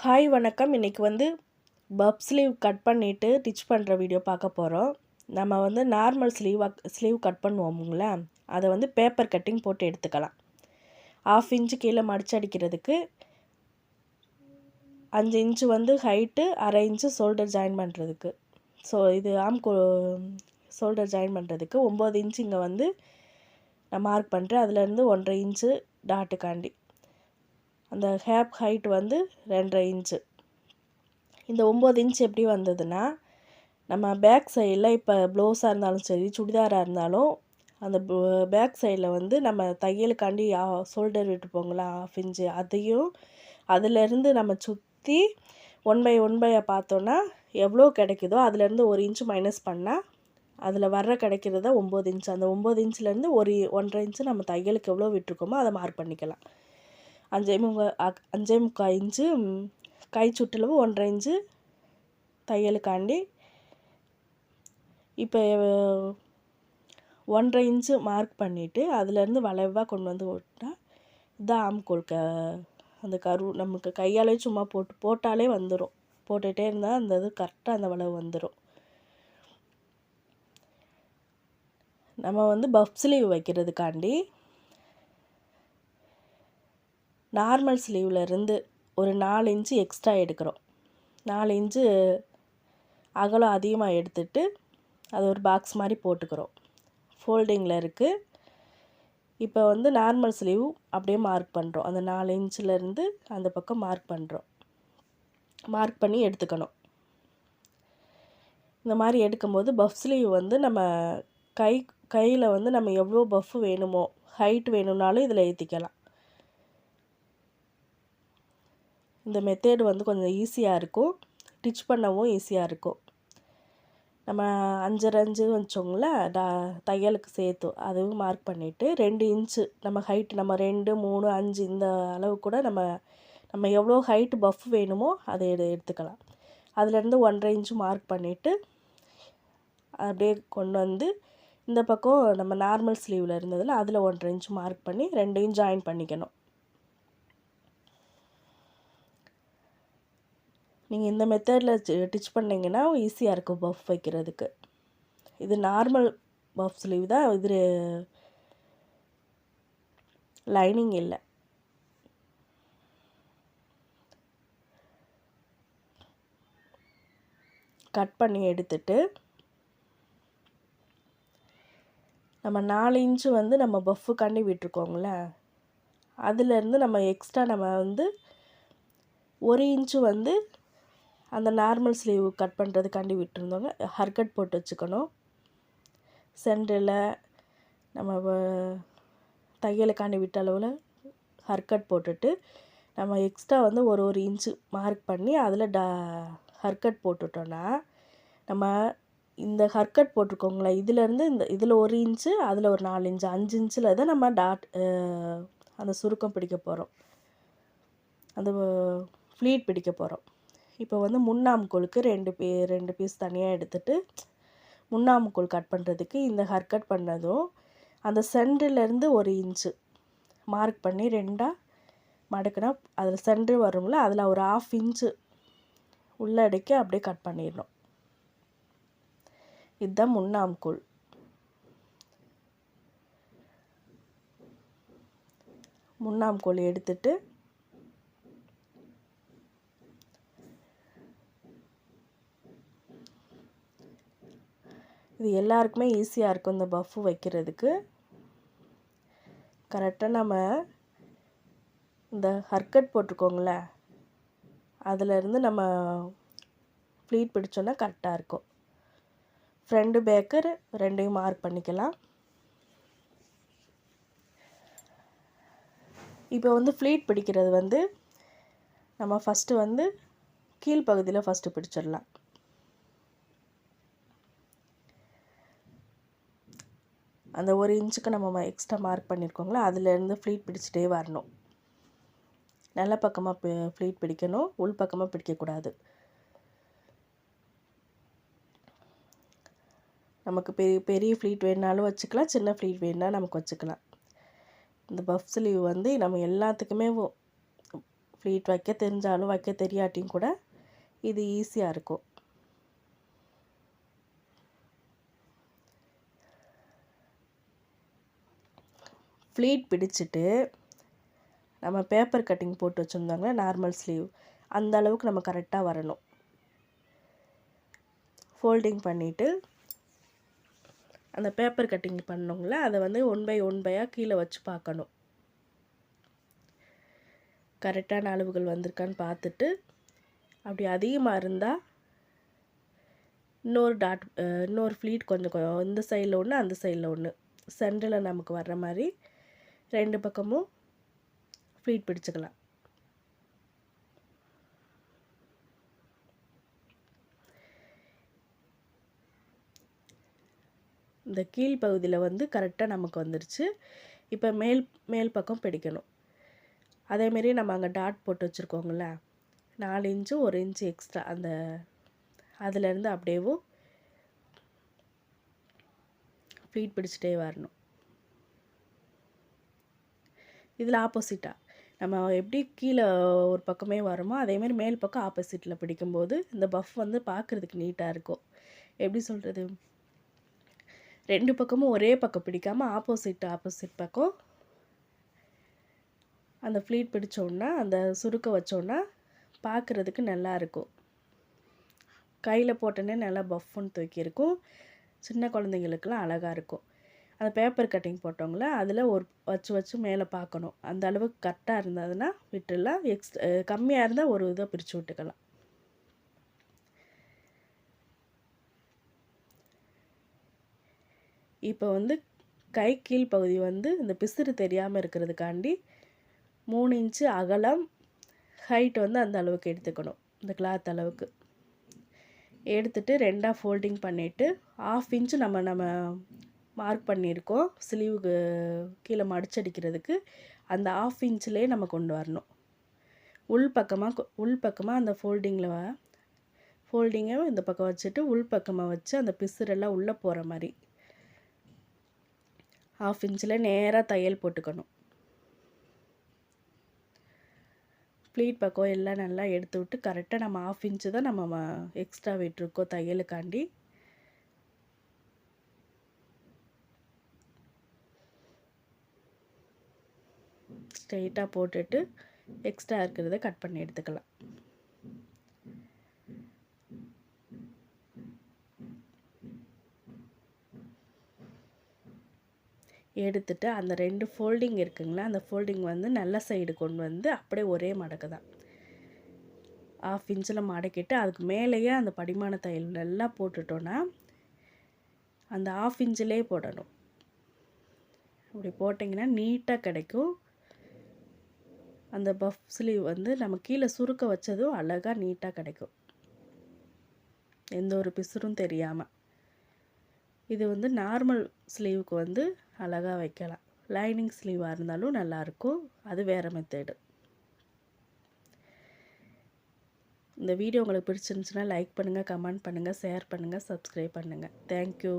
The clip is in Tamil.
ஹாய் வணக்கம். இன்றைக்கி வந்து பப் ஸ்லீவ் கட் பண்ணிவிட்டு டிச் பண்ணுற வீடியோ பார்க்க போகிறோம். நம்ம வந்து நார்மல் ஸ்லீவ் கட் பண்ணுவோமுங்களா, அதை வந்து பேப்பர் கட்டிங் போட்டு எடுத்துக்கலாம். 1/2 இன்ச்சு கீழே மடிச்சு அடிக்கிறதுக்கு, 5 இன்ச்சு வந்து ஹைட்டு, 1/2 இன்ச்சு ஷோல்டர் ஜாயின் பண்ணுறதுக்கு. இது ஷோல்டர் ஜாயின் பண்ணுறதுக்கு 9 இன்ச்சு இங்கே வந்து நான் மார்க் பண்ணுறேன். அதுலேருந்து 1.5 இன்ச்சு டாட்டுக்காண்டி. அந்த ஹேப் ஹைட் வந்து 2.5 இன்ச்சு. இந்த 9 இன்ச் எப்படி வந்ததுன்னா, நம்ம பேக் சைடில் இப்போ ப்ளவுஸாக இருந்தாலும் சரி, சுடிதாராக இருந்தாலும் அந்த பேக் சைடில் வந்து நம்ம தையலுக்காண்டி ஷோல்டர் விட்டுப்போங்களா 1/2 இன்ச்சு, அதையும் அதிலேருந்து நம்ம சுற்றி 1/1 பார்த்தோன்னா எவ்வளோ கிடைக்குதோ அதுலேருந்து 1 இன்ச்சு மைனஸ் பண்ணால் அதில் வர்ற கிடைக்கிறத 9 இன்ச்சு. அந்த 9 இன்ச்சிலேருந்து 1.5 இன்ச்சு நம்ம தையலுக்கு எவ்வளோ விட்டுருக்கோமோ அதை மார்க் பண்ணிக்கலாம். 5.25 இன்ச்சு கை சுற்றளவு, 1.5 இன்ச்சு தையலுக்காண்டி. இப்போ 1.5 இன்ச்சு மார்க் பண்ணிவிட்டு அதுலேருந்து வளைவாக கொண்டு வந்து விட்டால் இதுதான் ஆம்கோல். அந்த நமக்கு கையாலே சும்மா போட்டாலே வந்துடும். போட்டுகிட்டே இருந்தால் அந்த இது கரெக்டாக அந்த வளைவு வந்துடும். நம்ம வந்து பஃப் ஸ்லீவ் வைக்கிறதுக்காண்டி நார்மல் ஸ்லீவ்லேருந்து ஒரு 4 இன்ச்சு எக்ஸ்ட்ரா எடுக்கிறோம். 4 இன்ச்சு அகலம் அதிகமாக எடுத்துட்டு அது ஒரு பாக்ஸ் மாதிரி போட்டுக்கிறோம். ஃபோல்டிங்கில் இருக்குது. இப்போ வந்து நார்மல் ஸ்லீவ் அப்படியே மார்க் பண்ணுறோம். அந்த 4 இன்ச்சிலேருந்து அந்த பக்கம் மார்க் பண்ணுறோம். மார்க் பண்ணி எடுத்துக்கணும். இந்த மாதிரி எடுக்கும்போது பஃப் ஸ்லீவ் வந்து நம்ம கையில் வந்து நம்ம எவ்வளோ பஃப் வேணுமோ, ஹைட் வேணும்னாலும் இதில் ஏற்றிக்கலாம். இந்த மெத்தேடு வந்து கொஞ்சம் ஈஸியாக இருக்கும், டிச் பண்ணவும் ஈஸியாக இருக்கும். நம்ம 5.5 வச்சோங்களேன் தையலுக்கு சேர்த்து, அதுவும் மார்க் பண்ணிவிட்டு 2 இன்ச்சு நம்ம ஹைட், நம்ம 2, 3, 5 இந்த அளவு கூட நம்ம எவ்வளோ ஹைட்டு பஃப் வேணுமோ அதை எடுத்துக்கலாம். அதுலேருந்து 1.5 இன்ச்சு மார்க் பண்ணிவிட்டு அப்படியே கொண்டு வந்து இந்த பக்கம் நம்ம நார்மல் ஸ்லீவில் இருந்ததில் அதில் 1.5 இன்ச்சு மார்க் பண்ணி 2 ஜாயின் பண்ணிக்கணும். நீங்கள் இந்த மெத்தடில் டிச் பண்ணிங்கன்னா ஈஸியாக இருக்கும் பஃப் வைக்கிறதுக்கு. இது நார்மல் பஃப் ஸ்லீவ் தான், இது லைனிங் இல்லை. கட் பண்ணி எடுத்துட்டு நம்ம 4 இன்ச்சு வந்து நம்ம பஃப்புக்காண்டி விட்டுருக்கோங்களே, அதுலேருந்து நம்ம எக்ஸ்ட்ரா நம்ம வந்து 1 இன்ச்சு வந்து அந்த நார்மல் ஸ்லீவ் கட் பண்ணுறதுக்காண்டி விட்டுருந்தோங்க. ஹர்கட் போட்டு வச்சுக்கணும். சென்டரில் நம்ம தையலுக்காண்டி விட்ட அளவில் ஹர்கட் போட்டுட்டு நம்ம எக்ஸ்ட்ரா வந்து ஒரு இன்ச்சு மார்க் பண்ணி அதில் ஹர்கட் போட்டுட்டோன்னா, நம்ம இந்த ஹர்கட் போட்டிருக்கோங்களா இதிலேருந்து இதில் 1 இன்ச்சு, அதில் ஒரு 4 இன்ச்சு, 5 இன்ச்சில் தான் நம்ம அந்த சுருக்கம் பிடிக்க போகிறோம், அந்த ஃப்ளீட் பிடிக்க போகிறோம். இப்போ வந்து முன்னாம்கோலுக்கு 2 பீஸ் தனியாக எடுத்துகிட்டு முன்னாம்கோல் கட் பண்ணுறதுக்கு இந்த ஹர்கட் பண்ணதும் அந்த சென்டர்லேருந்து 1 இன்ச்சு மார்க் பண்ணி 2ஆக மடக்குனா அதில் சென்டர் வரும்ல, அதில் ஒரு 1/2 இன்ச்சு உள்ளடக்கி அப்படியே கட் பண்ணிடணும். இதுதான் முன்னாம்கோல். முன்னாம்கோல் எடுத்துட்டு இது எல்லாருக்குமே ஈஸியாக இருக்கும் இந்த பஃப் வைக்கிறதுக்கு. கரெக்டாக நம்ம இந்த ஹர்கட் போட்டிருக்கோங்களே அதிலேருந்து நம்ம ஃப்ளீட் பிடிச்சோன்னா கரெக்டாக இருக்கும். ஃப்ரண்ட் பேக்கு 2 மார்க் பண்ணிக்கலாம். இப்போ வந்து ஃப்ளீட் பிடிக்கிறது வந்து நம்ம ஃபஸ்ட்டு வந்து கீழ்ப்பகுதியில் ஃபஸ்ட்டு பிடிச்சிடலாம். அந்த 1 இன்ச்சுக்கு நம்ம எக்ஸ்ட்ரா மார்க் பண்ணியிருக்கோங்களா, அதுலேருந்து ஃப்ளீட் பிடிச்சிட்டே வரணும். நல்ல பக்கமாக ஃப்ளீட் பிடிக்கணும், உள் பக்கமாக பிடிக்கக்கூடாது. நமக்கு பெரிய ஃப்ளீட் வேணுனாலும் வச்சுக்கலாம், சின்ன ஃப்ளீட் வேணுனா நமக்கு வச்சுக்கலாம். இந்த பஃப் ஸ்லீவ் வந்து நம்ம எல்லாத்துக்குமே ஃப்ளீட் வைக்க தெரிஞ்சாலும் வைக்க தெரியாட்டியும் கூட இது ஈஸியாக இருக்கும். ஃப்ளீட் பிடிச்சிட்டு நம்ம பேப்பர் கட்டிங் போட்டு வச்சுருந்தாங்களே நார்மல் ஸ்லீவ், அந்த அளவுக்கு நம்ம கரெக்டாக வரணும். ஃபோல்டிங் பண்ணிவிட்டு அந்த பேப்பர் கட்டிங் பண்ணோங்கள அதை வந்து 1 பை 1 கீழே வச்சு பார்க்கணும். கரெக்டான அளவுகள் வந்திருக்கான்னு பார்த்துட்டு, அப்படி அதிகமாக இருந்தால் இன்னொரு ஃப்ளீட் கொஞ்சம் இந்த சைடில் ஒன்று அந்த சைடில் ஒன்று சென்டரில் நமக்கு வர்ற மாதிரி 2 பக்கமும் ஃப்ளீட் பிடிச்சிக்கலாம். இந்த கீழ் பகுதியில் வந்து கரெக்டாக நமக்கு வந்துருச்சு. இப்போ மேல் பக்கம் பிடிக்கணும். அதேமாரி நம்ம அங்கே டாட் போட்டு வச்சுருக்கோங்கள, 4 இன்ச்சு 1 இன்ச்சு எக்ஸ்ட்ரா அதுலேருந்து அப்படியேவும் ஃப்ளீட் பிடிச்சிட்டே வரணும். இதில் ஆப்போசிட்டாக நம்ம எப்படி கீழே ஒரு பக்கமே வரோமோ அதேமாதிரி மேல் பக்கம் ஆப்போசிட்டில் பிடிக்கும்போது இந்த பஃப் வந்து பார்க்குறதுக்கு நீட்டாக இருக்கும். எப்படி சொல்கிறது, 2 பக்கமும் ஒரே பக்கம் பிடிக்காமல் ஆப்போசிட் பக்கம் அந்த ஃப்ளீட் பிடிச்சோன்னா அந்த சுருக்க வச்சோன்னா பார்க்குறதுக்கு நல்லாயிருக்கும். கையில் போட்டோன்னே நல்லா பஃப்னு தூக்கியிருக்கும். சின்ன குழந்தைங்களுக்கெல்லாம் அழகாக இருக்கும். அந்த பேப்பர் கட்டிங் போட்டோங்கள அதில் ஒரு வச்சு மேலே பார்க்கணும். அந்த அளவுக்கு கரெக்டாக இருந்ததுன்னா விட்டுடலாம். கம்மியாக இருந்தால் ஒரு இதை பிரித்து விட்டுக்கலாம். இப்போ வந்து கை கீழ் பகுதி வந்து இந்த பிசுறு தெரியாமல் இருக்கிறதுக்காண்டி 3 இன்ச்சு அகலம், ஹைட் வந்து அந்த அளவுக்கு எடுத்துக்கணும். இந்த கிளாத் அளவுக்கு எடுத்துகிட்டு 2ஆக ஃபோல்டிங் பண்ணிவிட்டு 1/2 இன்ச்சு நம்ம மார்க் பண்ணியிருக்கோம் ஸ்லீவுக்கு கீழே மடிச்சடிக்கிறதுக்கு. அந்த 1/2 இன்ச்சிலே நம்ம கொண்டு வரணும். உள் பக்கமாக அந்த ஃபோல்டிங்கை இந்த பக்கம் வச்சுட்டு உள் பக்கமாக வச்சு அந்த பிசுரெல்லாம் உள்ளே போகிற மாதிரி 1/2 இன்ச்சில் நேராக தையல் போட்டுக்கணும். ஃப்ளீட் பக்கம் எல்லாம் நல்லா எடுத்து விட்டு கரெக்டாக நம்ம 1/2 இன்ச்சு தான் நம்ம எக்ஸ்ட்ரா விட்டுருக்கோம் தையலுக்காண்டி. ஸ்ட்ரெயிட்டாக போட்டுட்டு எக்ஸ்ட்ரா இருக்கிறத கட் பண்ணி எடுத்துக்கலாம். எடுத்துட்டு அந்த 2 ஃபோல்டிங் இருக்குங்களா, அந்த ஃபோல்டிங் வந்து நல்ல சைடு கொண்டு வந்து அப்படியே ஒரே மடக்கு தான் 1/2 இன்ச்சில் மடக்கிட்டு அதுக்கு மேலேயே அந்த படிமான தையல் நல்லா போட்டுட்டோன்னா அந்த 1/2 இன்ச்சிலே போடணும். அப்படி போட்டிங்கன்னா நீட்டாக கிடைக்கும். அந்த பஃப் ஸ்லீவ் வந்து நம்ம கீழே சுருக்க வச்சதும் அழகாக நீட்டாக கிடைக்கும், எந்த ஒரு பிசுறும் தெரியாமல். இது வந்து நார்மல் ஸ்லீவுக்கு வந்து அழகாக வைக்கலாம். லைனிங் ஸ்லீவாக இருந்தாலும் நல்லாயிருக்கும். அது வேறு மெத்தடு. இந்த வீடியோ உங்களுக்கு பிடிச்சிருந்துச்சுன்னா லைக் பண்ணுங்கள், கமெண்ட் பண்ணுங்கள், ஷேர் பண்ணுங்கள், சப்ஸ்கிரைப் பண்ணுங்கள். தேங்க்யூ.